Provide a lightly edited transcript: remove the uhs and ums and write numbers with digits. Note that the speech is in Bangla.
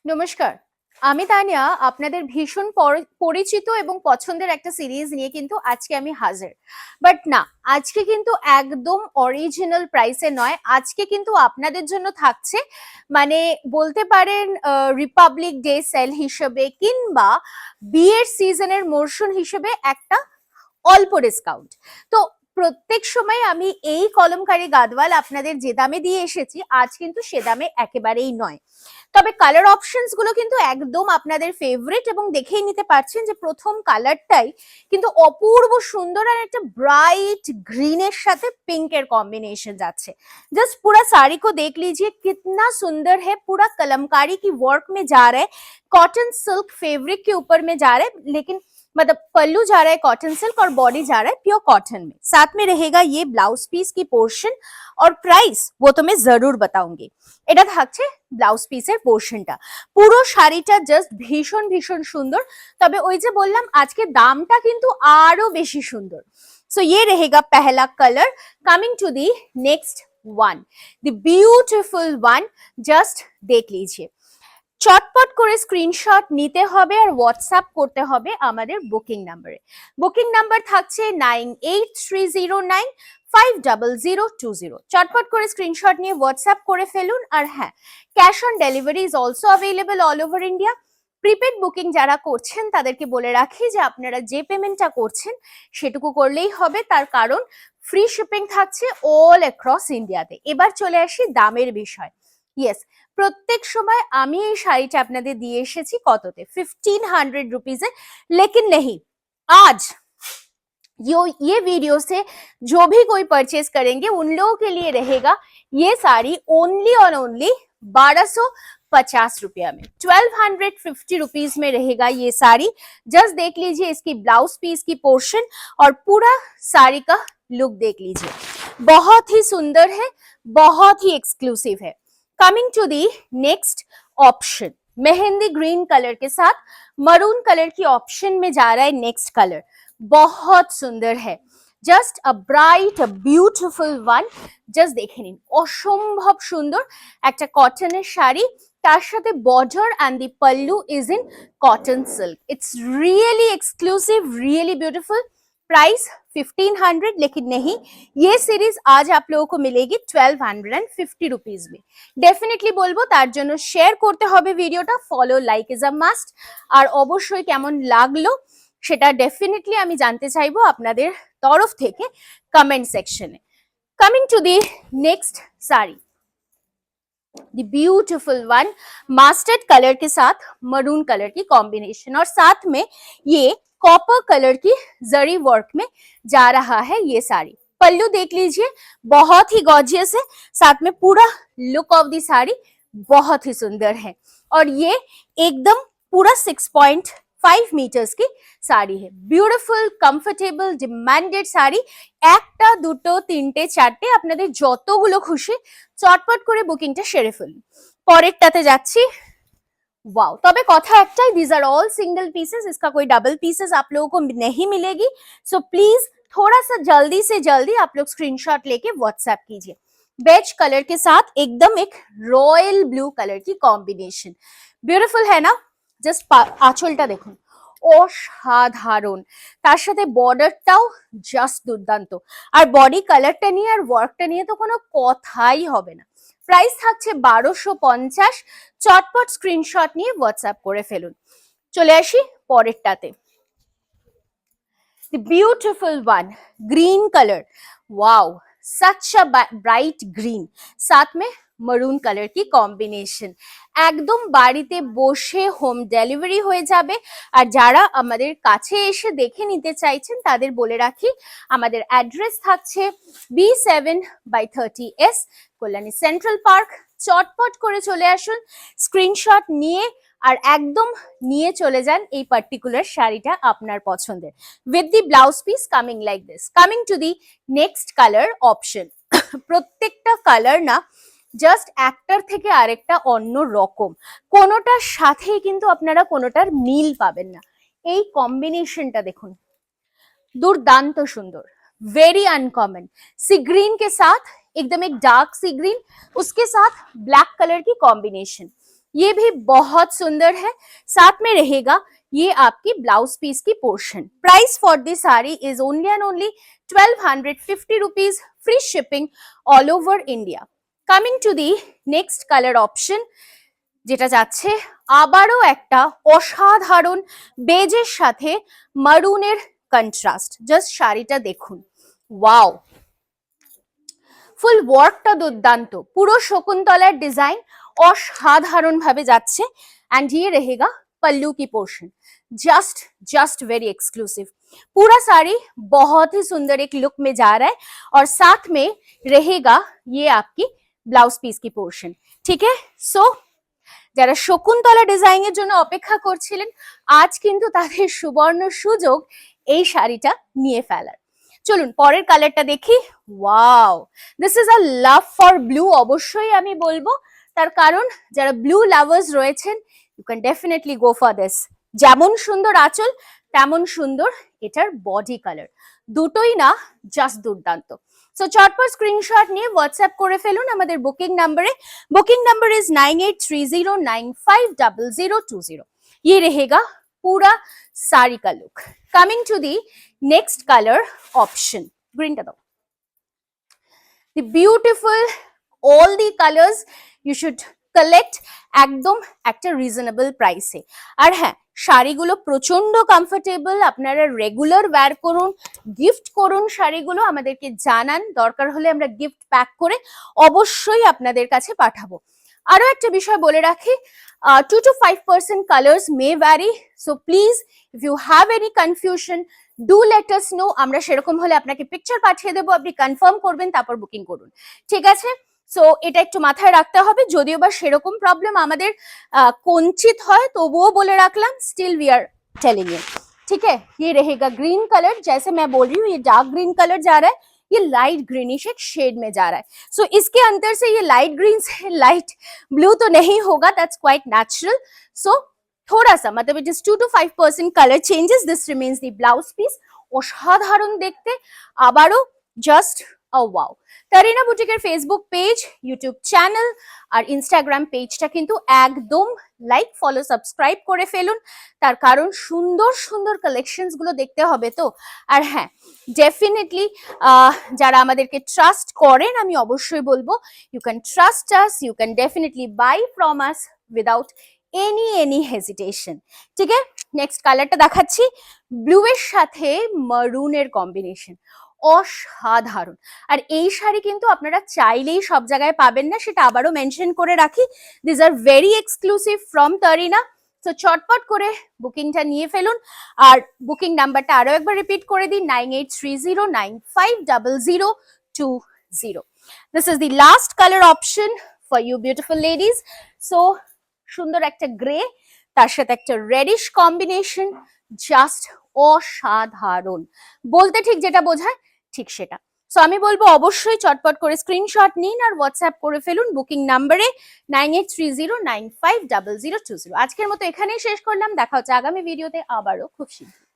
নমস্কার। আমি তানিয়া আপনাদের ভীষণ পরিচিত এবং পছন্দের একটা সিরিজ নিয়ে কিন্তু আজকে আমি হাজির। বাট না, আজকে কিন্তু একদম অরিজিনাল প্রাইসে নয়। আজকে কিন্তু আপনাদের জন্য থাকছে মানে বলতে পারেন রিপাবলিক ডে সেল হিসেবে কিংবা বিয়ের সিজনের মরশুম হিসেবে একটা অল্প ডিসকাউন্ট। তো প্রত্যেক সময় আমি এই কলমকারী গাদওয়াল আপনাদের যে দামে দিয়ে এসেছি, আজ কিন্তু সে দামে একেবারেই নয়। তবে কালার অপশনস গুলো কিন্তু একদম আপনাদের ফেভারিট এবং দেখেই নিতে পারছেন যে প্রথম কালারটাই কিন্তু অপূর্ব সুন্দর আর একটা ব্রাইট গ্রিনের সাথে পিঙ্কের कॉम्बिनेशन যাচ্ছে। जस्ट पूरा साड़ी को देख लीजिए कितना सुंदर है, पूरा कलमकारी की वर्क में जा रहा है, कॉटन सिल्क फैब्रिक के ऊपर में जा रहा है, लेकिन मतलब पल्लू जा रहा है कॉटन सिल्क और बॉडी जा रहा है प्योर कॉटन में। साथ में रहेगा ये ब्लाउज पीस की पोर्शन और प्राइस वो तो मैं जरूर बताऊंगी। এটা থাকছে ব্লাউজ পিসের পোর্শনটা। পুরো শাড়িটা জাস্ট ভীষণ ভীষণ সুন্দর। তবে ওই যে বললাম আজকে দামটা কিন্তু আরো বেশি সুন্দর। সো ये रहेगा पहला colour. Coming to the next one, the beautiful one. Just देख लीजिए, চটপট করে স্ক্রিনশট নিতে হবে আর হোয়াটসঅ্যাপ করতে হবে আমাদের বুকিং নাম্বারে। বুকিং নাম্বার থাকছে 9830950020। চটপট করে স্ক্রিনশট নিয়ে হোয়াটসঅ্যাপ করে ফেলুন। আর হ্যাঁ, cash on delivery is also available all over India. Prepaid booking যারা করছেন তাদেরকে বলে রাখি যে আপনারা যে পেমেন্টটা করছেন সেটুকু করলেই হবে, তার কারণ ফ্রি শিপিং থাকছে অল অ্যাক্রস ইন্ডিয়াতে। এবার চলে আসি দামের বিষয়। ইয়েস, প্রত্যেক সময় আমি এই শাড়িটা আপনাদের দিয়ে এসেছি কততে, 1500 रुपीज। लेकिन नहीं, आज ये वीडियो से जो भी कोई परचेज करेंगे उन लोगों के लिए रहेगा ये साड़ी ओनली और ओनली 1250 रुपया में, 1250 रुपीज में रहेगा ये साड़ी। जस्ट देख लीजिए इसकी ब्लाउज पीस की पोर्शन और पूरा साड़ी का लुक देख लीजिए, बहुत ही सुंदर है, बहुत ही एक्सक्लूसिव है। Coming to the next option, mehndi green colour के साथ मरून कलर की ऑप्शन में जा रहा है नेक्स्ट कलर। बहुत सुंदर है, just a bright a beautiful one. Just দেখে নিন, অসম্ভব সুন্দর একটা কটনের শাড়ি, তার সাথে border and the pallu is in cotton silk. It's really exclusive, really beautiful. Price 1500, लेकिन नहीं, ये सीरीज आज आप लोगों को मिलेगी 1250 रुपीज में। डेफिनेटली বলবো তার জন্য শেয়ার করতে হবে ভিডিওটা, follow like is a must. আর অবশ্যই কেমন লাগলো সেটা ডেফিনেটলি আমি জানতে চাইবো আপনাদের তরফ থেকে কমেন্ট সেকশনে। Coming to the next sari, the beautiful one, mustard colour के साथ मरून कलर की कॉम्बिनेशन और साथ में ये कॉपर कलर की जरी वर्क में जा रहा है ये साड़ी। पल्लू देख लीजिए, बहुत ही गॉर्जियस है, साथ में पूरा लुक ऑफ दी साड़ी बहुत ही सुंदर है। और ये एकदम पूरा 6.5 মিটার্স की শাড়ি है। Beautiful, comfortable, demanded sari. একটা দুটো তিনটে চারটে আপনাদের যতগুলো খুশি চটপট করে বুকিংটা সেরে ফেলুন। পরেরটাতে যাচ্ছি। वाओ, तबे कथा एकटाई, these are all single pieces, इसका कोई डबल पीसेस आप लोगों को नहीं मिलेगी। सो प्लीज थोड़ा सा जल्दी से जल्दी आप लोग स्क्रीनशॉट लेके व्हाट्सएप कीजिए। बेज कलर के साथ एकदम एक रॉयल ब्लू कलर की कॉम्बिनेशन, ब्यूटीफुल है ना। জাস্ট আঁচলটা দেখুন, অসাধারণ, তার সাথে বর্ডারটাও জাস্ট দুর্দান্ত। আর বডি কালারটা নিয়ে আর ওয়ার্কটা নিয়ে তো কোনো কথাই হবে না। প্রাইস থাকছে 1250। চটপট স্ক্রিনশট নিয়ে হোয়াটসঅ্যাপ করে ফেলুন। চলে আসি পরেরটাতে, the beautiful one, green color, wow, such a bright green, साथ में মরুন কালার কি কম্বিনেশন। একদম বাড়িতে বসে হোম ডেলিভারি হয়ে যাবে। আর যারা আমাদের কাছে এসে দেখে নিতে চাইছেন তাদের বলে রাখি আমাদের অ্যাড্রেস থাকছে B7/30S, কল্যাণী সেন্ট্রাল পার্ক। চটপট করে চলে আসুন, স্ক্রিনশট নিয়ে আর একদম নিয়ে চলে যান এই পার্টিকুলার শাড়িটা আপনার পছন্দের, with the blouse piece coming like this. Coming to the next colour option, প্রত্যেকটা কালার না জাস্ট একটার থেকে আরেকটা অন্য রকম, কোনোটার সাথেই কিন্তু আপনারা কোনোটার মিল পাবেন না। এই কম্বিনেশনটা দেখুন, दुर्दांत सुंदर, वेरी अनकॉमन। सी ग्रीन के साथ एकदम एक डार्क सी ग्रीन, उसके साथ ब्लैक कलर की कॉम्बिनेशन। ये भी बहुत सुंदर है, साथ में रहेगा ये आपकी ब्लाउज पीस की portion. Price for this sari is only and only 1250 rupees, free shipping all over India. Coming to the next colour option, যেটা যাচ্ছে আবারও একটা অসাধারণ বেজের সাথে মারুনের কন্ট্রাস্ট। জাস্ট শাড়িটা দেখুন, ওয়াও, ফুল ওয়ার্কটা দুর্দান্ত, পুরো শকুন্তলার ডিজাইন অসাধারণ ভাবে যাচ্ছে। एंड ये रहेगा पल्लू की पोर्शन, जस्ट वेरी एक्सक्लूसिव। पूरा साड़ी बहुत ही सुंदर एक लुक में जा रहा है और साथ में रहेगा ये आपकी ব্লাউজ পিস কি পোর্শন। ঠিক আছে, সো যারা শকুন্তলা ডিজাইনের জন্য অপেক্ষা করছিলেন, আজ কিন্তু তাদের সুবর্ণ সুযোগ এই শাড়িটা নিয়ে ফেলার। চলুন পরের কালারটা দেখি। Wow, this is a love for blue, অবশ্যই আমি বলবো, তার কারণ যারা ব্লু লাভার্স রয়েছেন, you can definitely go for this. যেমন সুন্দর আঁচল তেমন সুন্দর এটার বডি কালার, দুটোই না জাস্ট দুর্দান্ত। সো চটপট স্ক্রিনশট নিয়ে হোয়াটসঅ্যাপ করে ফেলুন আমাদের বুকিং নাম্বারে। Booking number is 9830950020। ये रहेगा पूरा साड़ी का लुक। Coming to the next colour option, ग्रीनটা দাও। The beautiful, all the colors you should collect একদম একটা রিজনেবল প্রাইসে। আর হ্যাঁ, শাড়িগুলো প্রচন্ড কমফোর্টেবল, আপনারা রেগুলার ওয়্যার করুন, গিফট করুন শাড়িগুলো, আমাদেরকে জানান, দরকার হলে আমরা গিফট প্যাক করে অবশ্যই আপনাদের কাছে পাঠাবো। আরো একটা বিষয় বলে রাখি, 2 to 5% colors may vary, so please if you have any confusion do let us know, আমরা সেরকম হলে আপনাকে পিকচার পাঠিয়ে দেবো, আপনি কনফার্ম করবেন তারপর বুকিং করুন, ঠিক আছে? সো এটা একটু মাথায় রাখতে হবে, যদিও বা সেরকম প্রবলেম আমাদের কঞ্চিত হয়, তবুও বলে রাখলাম, still we are telling you, ठीक है? ये रहेगा ग्रीन कलर, जैसे मैं बोल रही हूँ ये डार्क ग्रीन कलर जा रहा है, ये लाइट ग्रीनिश एक शेड में जा रहा है। सो इसके अंदर से ये लाइट ग्रीन से लाइट ब्लू तो नहीं होगा, दैट्स क्वाइट नेचुरल। सो थोड़ा सा मतलब it is 2 to 5% colour changes, this remains the blouse piece. অসাধারণ দেখতে, আবারও জাস্ট ওয়াও। তারিনা বুটিকের ফেসবুক পেজ, ইউটিউব চ্যানেল আর ইনস্টাগ্রাম পেজটা কিন্তু একদম লাইক, ফলো, সাবস্ক্রাইব করে ফেলুন, তার কারণ সুন্দর সুন্দর কালেকশনস গুলো দেখতে হবে তো। আর হ্যাঁ, ডেফিনেটলি যারা আমাদেরকে ট্রাস্ট করেন, আমি অবশ্যই বলবো you can trust us, you can definitely buy from us without any hesitation, ঠিক আছে? নেক্সট কালারটা দেখাচ্ছি, ব্লু এর সাথে মারুনের কম্বিনেশন অসাধারণ। আর এই শাড়ি কিন্তু আপনারা চাইলেই সব জায়গায় পাবেন না, সেটা আবারও মেনশন করে রাখি, this are very exclusive from Tarina. So চটপট করে বুকিংটা নিয়ে ফেলুন। আর বুকিং নাম্বারটা আরো একবার রিপিট করে দিই, 9830950020। This is the last colour option for you beautiful ladies. So সুন্দর একটা গ্রে, তার সাথে একটা রেডিশ কম্বিনেশন, জাস্ট অসাধারণ, বলতে ঠিক যেটা বোঝায় ঠিক সেটা। সো আমি বলবো অবশ্যই চটপট করে স্ক্রিনশট নিন আর হোয়াটসঅ্যাপ করে ফেলুন বুকিং নাম্বারে 9830950020। আজকের মতো এখানেই শেষ করলাম, দেখা হচ্ছে আগামী ভিডিওতে আবারও খুব শীঘ্রই।